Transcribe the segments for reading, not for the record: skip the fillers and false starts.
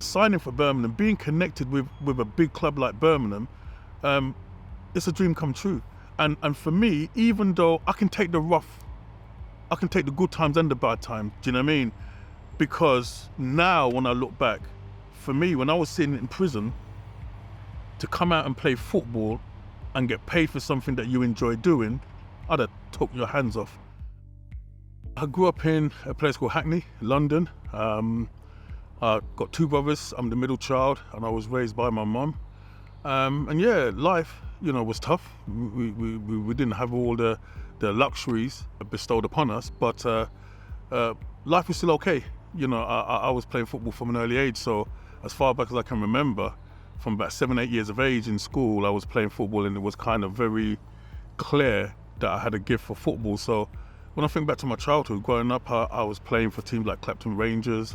Signing for Birmingham, being connected with a big club like Birmingham, it's a dream come true. And for me, even though I can take the rough, I can take the good times and the bad times, do you know what I mean? Because now when I look back, for me, when I was sitting in prison, to come out and play football and get paid for something that you enjoy doing, I'd have took your hands off. I grew up in a place called Hackney, London. I got two brothers, I'm the middle child, and I was raised by my mum. And yeah, life, was tough. We didn't have all the luxuries bestowed upon us, but life was still okay. I was playing football from an early age, so as far back as I can remember, from about 7, 8 years of age in school, I was playing football, and it was kind of very clear that I had a gift for football. So when I think back to my childhood, growing up, I was playing for teams like Clapton Rangers,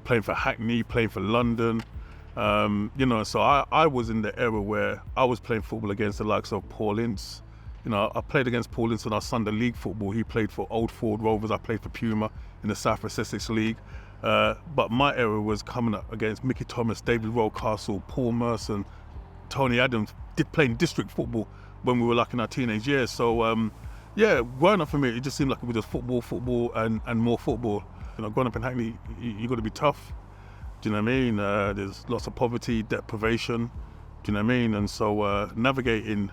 playing for Hackney, playing for London. So I was in the era where I was playing football against the likes of Paul Ince. I played against Paul Ince in our Sunday League football. He played for Old Ford Rovers, I played for Puma in the South West Essex League. But my era was coming up against Mickey Thomas, David Rocastle, Paul Merson, Tony Adams, playing district football when we were like in our teenage years. So yeah, growing up for me, it just seemed like it was just football, and more football. Growing up in Hackney, you got to be tough. Do you know what I mean? There's lots of poverty, deprivation. Do you know what I mean? And so navigating,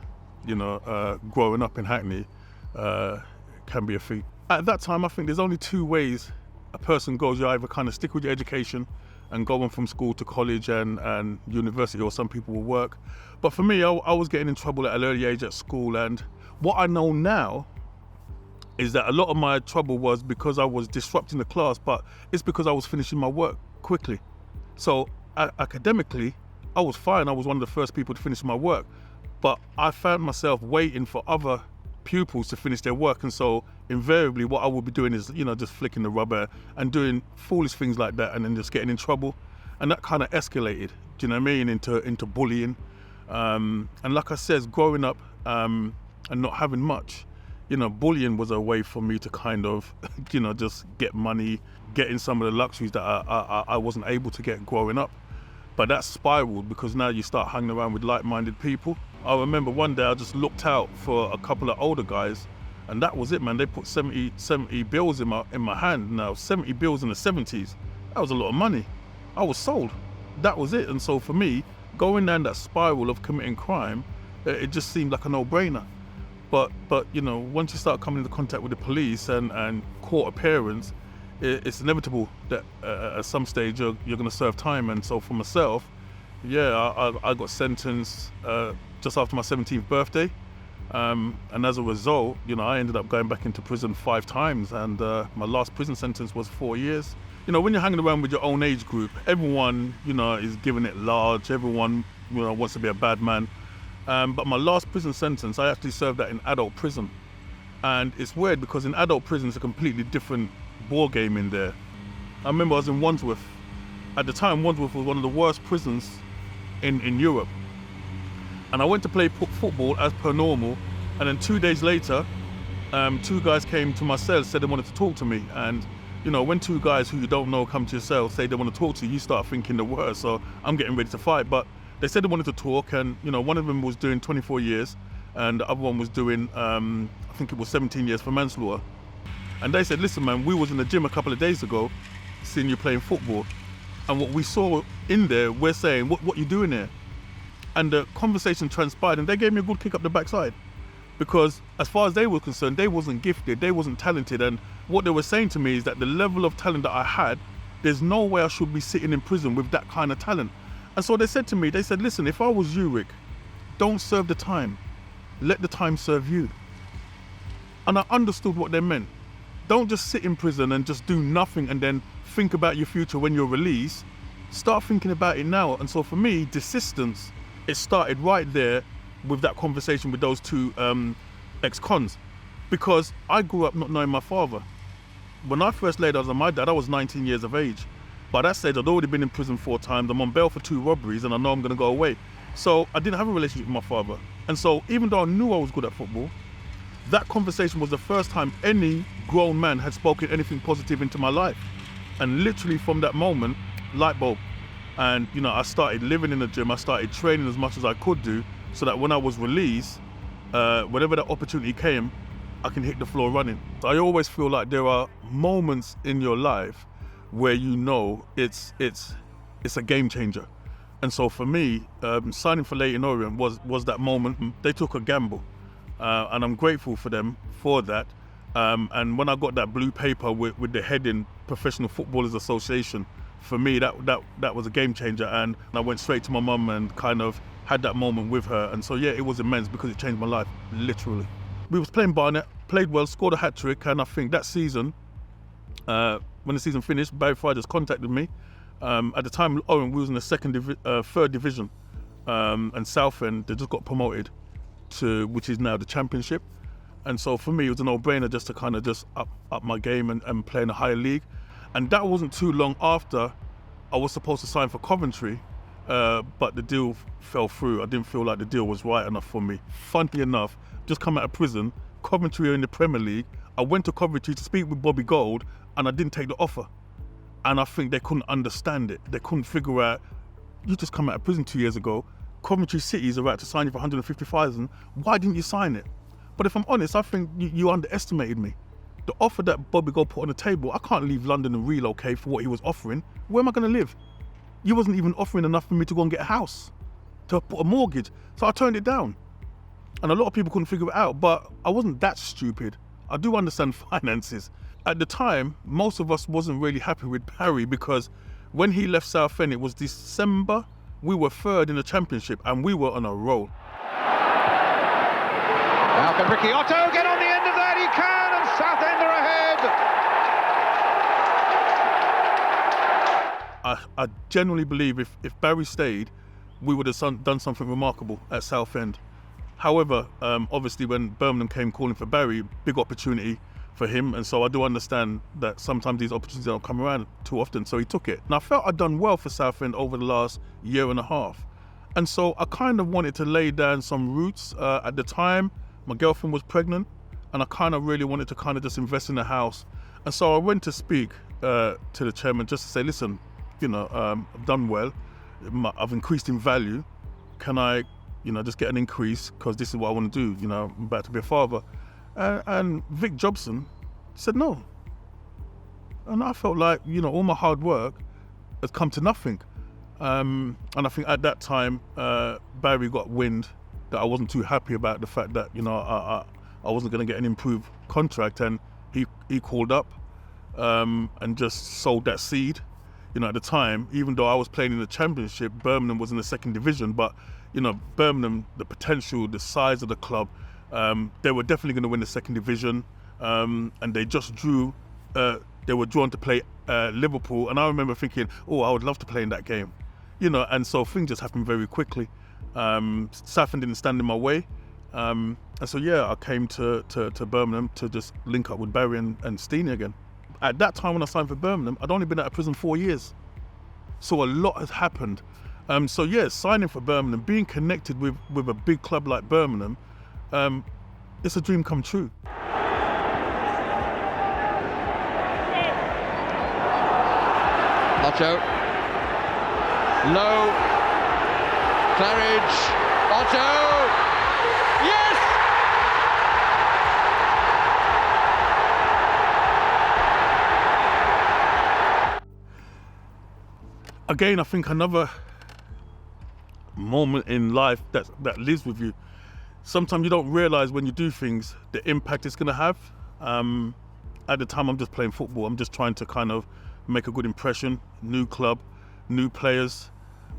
growing up in Hackney can be a feat. At that time, I think there's only two ways a person goes. You either kind of stick with your education and go on from school to college and university, or some people will work. But for me, I was getting in trouble at an early age at school, and what I know now is that a lot of my trouble was because I was disrupting the class, but it's because I was finishing my work quickly. So academically, I was fine. I was one of the first people to finish my work, but I found myself waiting for other pupils to finish their work. And so invariably what I would be doing is, just flicking the rubber and doing foolish things like that, and then just getting in trouble. And that kind of escalated, do you know what I mean, into bullying. And like I said, growing up and not having much, bullying was a way for me to kind of, just get money, getting some of the luxuries that I wasn't able to get growing up. But that spiraled because now you start hanging around with like-minded people. I remember one day I just looked out for a couple of older guys, and that was it, man. They put 70 bills in my hand. Now, 70 bills in the 70s, that was a lot of money. I was sold. That was it. And so for me, going down that spiral of committing crime, it just seemed like a no-brainer. But once you start coming into contact with the police and court appearance, it's inevitable that at some stage you're going to serve time. And so for myself, yeah, I got sentenced just after my 17th birthday. And as a result, I ended up going back into prison 5 times, and my last prison sentence was 4 years. When you're hanging around with your own age group, everyone, is giving it large. Everyone, wants to be a bad man. But my last prison sentence, I actually served that in adult prison. And it's weird because in adult prison, it's a completely different ball game in there. I remember I was in Wandsworth. At the time, Wandsworth was one of the worst prisons in Europe. And I went to play football as per normal. And then 2 days later, 2 guys came to my cell, said they wanted to talk to me. And, when 2 guys who you don't know come to your cell, say they want to talk to you, you start thinking the worst. So I'm getting ready to fight. But they said they wanted to talk, and one of them was doing 24 years and the other one was doing I think it was 17 years for manslaughter. And they said, listen man, we was in the gym a couple of days ago seeing you playing football, and what we saw in there, we're saying, what you doing there? And the conversation transpired, and they gave me a good kick up the backside, because as far as they were concerned, they wasn't gifted, they wasn't talented, and what they were saying to me is that the level of talent that I had, there's no way I should be sitting in prison with that kind of talent. And so they said to me, listen, if I was you, Rick, don't serve the time. Let the time serve you. And I understood what they meant. Don't just sit in prison and just do nothing and then think about your future when you're released. Start thinking about it now. And so for me, desistance, it started right there with that conversation with those 2 ex-cons. Because I grew up not knowing my father. When I first laid eyes on my dad, I was 19 years of age. By that stage, I'd already been in prison 4 times. I'm on bail for 2 robberies, and I know I'm going to go away. So I didn't have a relationship with my father. And so even though I knew I was good at football, that conversation was the first time any grown man had spoken anything positive into my life. And literally from that moment, light bulb. And, you know, I started living in the gym, I started training as much as I could do, so that when I was released, whenever that opportunity came, I can hit the floor running. So I always feel like there are moments in your life where you know it's a game changer. And so for me, signing for Leyton Orient was that moment. They took a gamble, and I'm grateful for them for that. And when I got that blue paper with the heading Professional Footballers Association, for me that was a game changer. And I went straight to my mum and kind of had that moment with her. And so yeah, it was immense because it changed my life, literally. We was playing Barnet, played well, scored a hat-trick, and I think that season, when the season finished, Barry Fry just contacted me. At the time, Orient, we was in the third division, and Southend, they just got promoted to, which is now the Championship. And so for me, it was a no-brainer just to kind of just up my game and play in a higher league. And that wasn't too long after I was supposed to sign for Coventry, but the deal fell through. I didn't feel like the deal was right enough for me. Funnily enough, just come out of prison, Coventry are in the Premier League. I went to Coventry to speak with Bobby Gold, and I didn't take the offer. And I think they couldn't understand it. They couldn't figure out, you just come out of prison 2 years ago, Coventry City is about to sign you for 150,000, why didn't you sign it? But if I'm honest, I think you underestimated me. The offer that Bobby Gold put on the table, I can't leave London and relocate for what he was offering. Where am I gonna live? You wasn't even offering enough for me to go and get a house, to put a mortgage. So I turned it down. And a lot of people couldn't figure it out, but I wasn't that stupid. I do understand finances. At the time, most of us wasn't really happy with Barry because when he left Southend, it was December, we were third in the Championship and we were on a roll. Now can Ricky Otto get on the end of that? He can, and Southend are ahead. I genuinely believe if Barry stayed, we would have done something remarkable at Southend. However, obviously when Birmingham came calling for Barry, big opportunity for him, and so I do understand that sometimes these opportunities don't come around too often, so he took it. And I felt I'd done well for Southend over the last year and a half. And so I kind of wanted to lay down some roots. At the time, my girlfriend was pregnant, and I kind of really wanted to kind of just invest in the house. And so I went to speak to the chairman just to say, listen, you know, I've done well, I've increased in value, can I, you know, just get an increase because this is what I want to do, you know, I'm about to be a father. And Vic Jobson said no. And I felt like, you know, all my hard work has come to nothing. And I think at that time, Barry got wind that I wasn't too happy about the fact that, you know, I wasn't going to get an improved contract, and he called up and just sowed that seed. You know, at the time, even though I was playing in the Championship, Birmingham was in the second division, but, you know, Birmingham, the potential, the size of the club, they were definitely going to win the second division, and they just they were drawn to play Liverpool, and I remember thinking, oh, I would love to play in that game, you know, and so things just happened very quickly. Southend didn't stand in my way, and so yeah, I came to Birmingham to just link up with Barry and Steenie again. At that time when I signed for Birmingham, I'd only been out of prison 4 years, so a lot has happened. So yeah, signing for Birmingham, being connected with a big club like Birmingham, it's a dream come true. Otto. Low. Claridge. Otto. Yes! Again, I think another moment in life that lives with you. Sometimes you don't realize when you do things the impact it's going to have. At the time, I'm just playing football. I'm just trying to kind of make a good impression, new club, new players,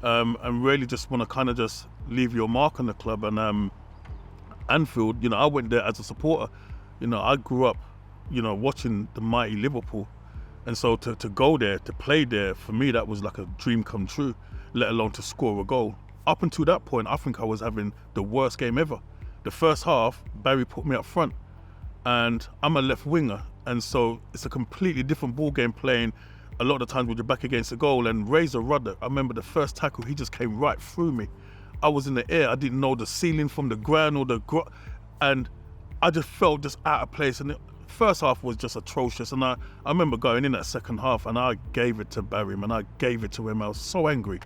and really just want to kind of just leave your mark on the club. And Anfield, you know, I went there as a supporter. You know, I grew up, you know, watching the mighty Liverpool. And so to go there, to play there, for me, that was like a dream come true, let alone to score a goal. Up until that point, I think I was having the worst game ever. The first half, Barry put me up front, and I'm a left winger. And so it's a completely different ball game playing a lot of the times with your back against the goal. And Razor Rudder, I remember the first tackle, he just came right through me. I was in the air, I didn't know the ceiling from the ground or and I just felt just out of place. And first half was just atrocious, and I remember going in that second half and I gave it to Barry, and I gave it to him. I was so angry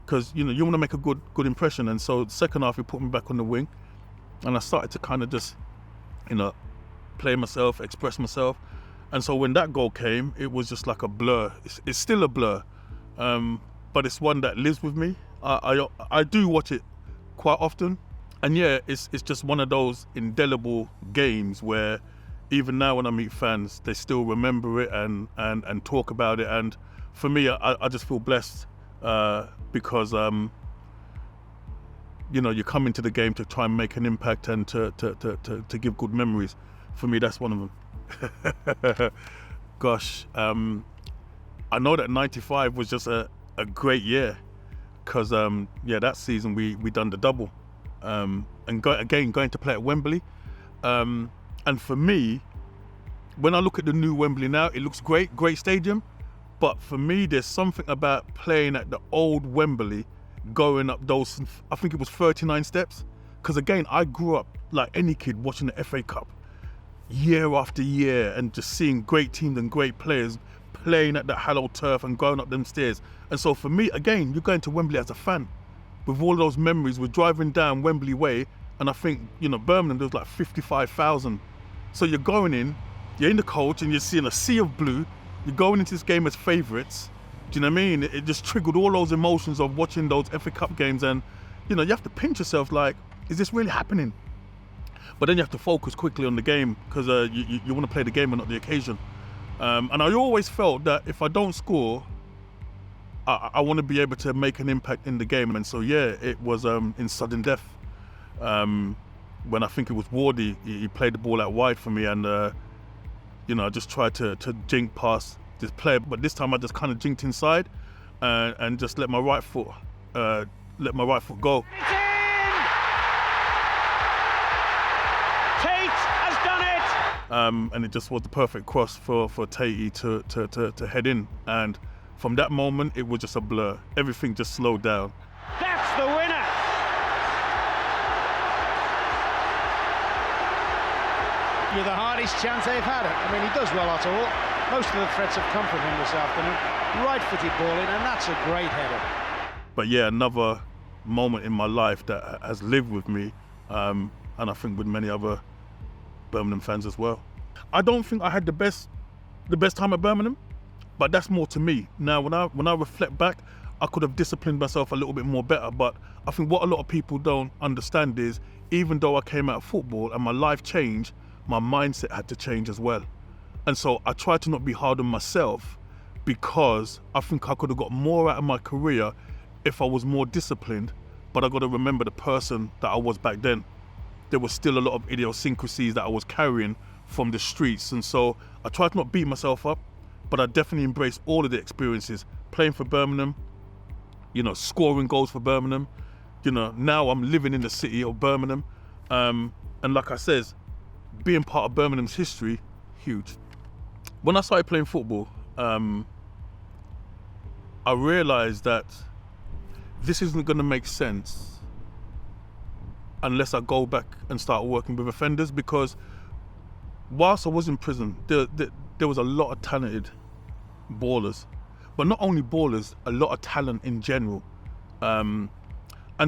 because you want to make a good impression, and so second half he put me back on the wing, and I started to kind of just play myself, express myself, and so when that goal came, it was just like a blur. It's still a blur, but it's one that lives with me. I do watch it quite often, and yeah, it's just one of those indelible games where even now when I meet fans, they still remember it and talk about it. And for me, I just feel blessed because you come into the game to try and make an impact and to give good memories. For me, that's one of them. Gosh, I know that '95 was just a great year because that season we done the double, and going to play at Wembley. And for me, when I look at the new Wembley now, it looks great stadium. But for me, there's something about playing at the old Wembley, going up those, I think it was 39 steps. Because again, I grew up like any kid watching the FA Cup year after year and just seeing great teams and great players playing at that hallowed turf and going up them stairs. And so for me, again, you're going to Wembley as a fan with all those memories. We're driving down Wembley Way, and I think, Birmingham, there was like 55,000. So you're going in, you're in the coach and you're seeing a sea of blue. You're going into this game as favourites. Do you know what I mean? It just triggered all those emotions of watching those FA Cup games, and you have to pinch yourself like, is this really happening? But then you have to focus quickly on the game because you want to play the game and not the occasion. And I always felt that if I don't score, I want to be able to make an impact in the game. And so yeah, it was in sudden death. When I think it was Wardy, he played the ball out wide for me, and I just tried to jink past this player, but this time I just kind of jinked inside and just let my right foot go. It's in! Tate has done it! And it just was the perfect cross for Tatey to head in, and from that moment it was just a blur. Everything just slowed down. That's the winner! With the hardest chance they've had. I mean, he does well, Otto. Most of the threats have come from him this afternoon. Right-footed ball in, and that's a great header. But yeah, another moment in my life that has lived with me, and I think with many other Birmingham fans as well. I don't think I had the best time at Birmingham, but that's more to me. Now, when I reflect back, I could have disciplined myself a little bit more better. But I think what a lot of people don't understand is, even though I came out of football and my life changed, my mindset had to change as well. And so I tried to not be hard on myself, because I think I could have got more out of my career if I was more disciplined. But I got to remember the person that I was back then. There was still a lot of idiosyncrasies that I was carrying from the streets. And so I tried to not beat myself up, but I definitely embraced all of the experiences. Playing for Birmingham, scoring goals for Birmingham. Now I'm living in the city of Birmingham. And like I says, being part of Birmingham's history, huge. When I started playing football, I realised that this isn't going to make sense unless I go back and start working with offenders, because whilst I was in prison, there was a lot of talented ballers, but not only ballers, a lot of talent in general. And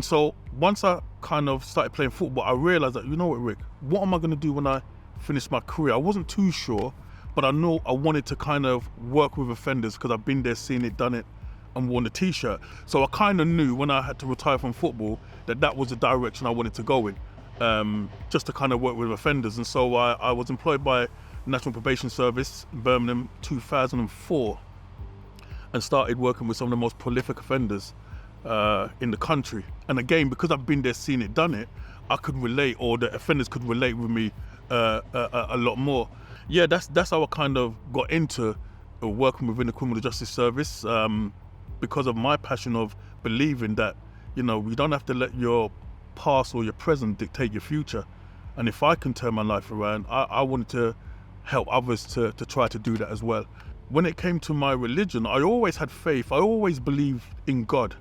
so once I kind of started playing football, I realised that, you know what, Rick, what am I going to do when I finish my career? I wasn't too sure, but I know I wanted to kind of work with offenders because I've been there, seen it, done it, and worn the t-shirt. So I kind of knew when I had to retire from football that was the direction I wanted to go in, just to kind of work with offenders. And so I was employed by National Probation Service in Birmingham 2004 and started working with some of the most prolific offenders in the country. And again, because I've been there, seen it, done it, I could relate, or the offenders could relate with me a lot more. Yeah, that's how I kind of got into working within the criminal justice service, because of my passion of believing that, you don't have to let your past or your present dictate your future. And if I can turn my life around, I wanted to help others to try to do that as well. When it came to my religion, I always had faith. I always believed in God,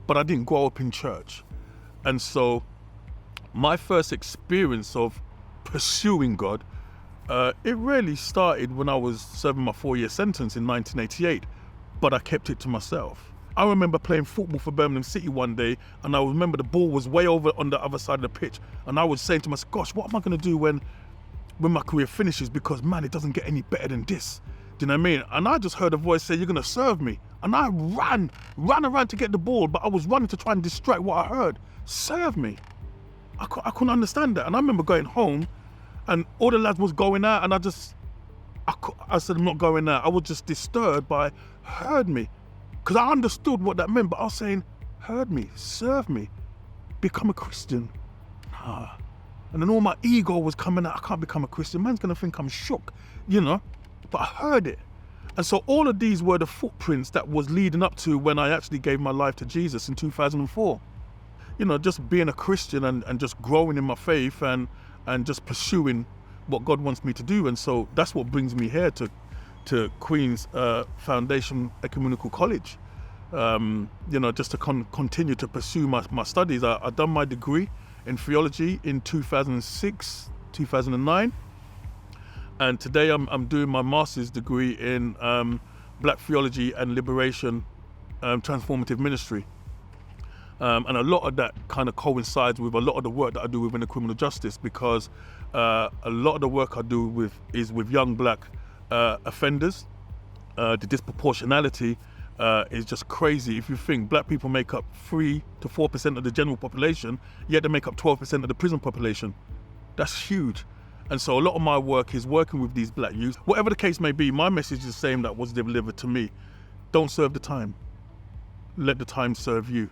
but I didn't grow up in church. And so my first experience of pursuing God It really started when I was serving my 4-year sentence in 1988, but I kept it to myself. I remember playing football for Birmingham City one day, and I remember the ball was way over on the other side of the pitch, and I was saying to myself, gosh, what am I going to do when my career finishes? Because, man, it doesn't get any better than this. Do you know what I mean? And I just heard a voice say, you're going to serve me. And I ran around to get the ball, but I was running to try and distract what I heard. Serve me. I couldn't understand that. And I remember going home, and all the lads was going out, and I said, I'm not going out. I was just disturbed by, heard me. Because I understood what that meant, but I was saying, heard me, serve me, become a Christian. Nah. And then all my ego was coming out, I can't become a Christian. Man's going to think I'm shook, you know? But I heard it. And so all of these were the footprints that was leading up to when I actually gave my life to Jesus in 2004. You know, just being a Christian and just growing in my faith and just pursuing what God wants me to do. And so that's what brings me here to Queen's Foundation Ecumenical College. You know, just to continue to pursue my studies. I done my degree in theology in 2006, 2009. And today I'm doing my master's degree in Black Theology and Liberation, Transformative Ministry. And a lot of that kind of coincides with a lot of the work that I do within the criminal justice, because a lot of the work I do is with young black offenders. The disproportionality is just crazy. If you think black people make up 3 to 4% of the general population, yet they make up 12% of the prison population. That's huge. And so a lot of my work is working with these black youth. Whatever the case may be, my message is the same that was delivered to me. Don't serve the time. Let the time serve you.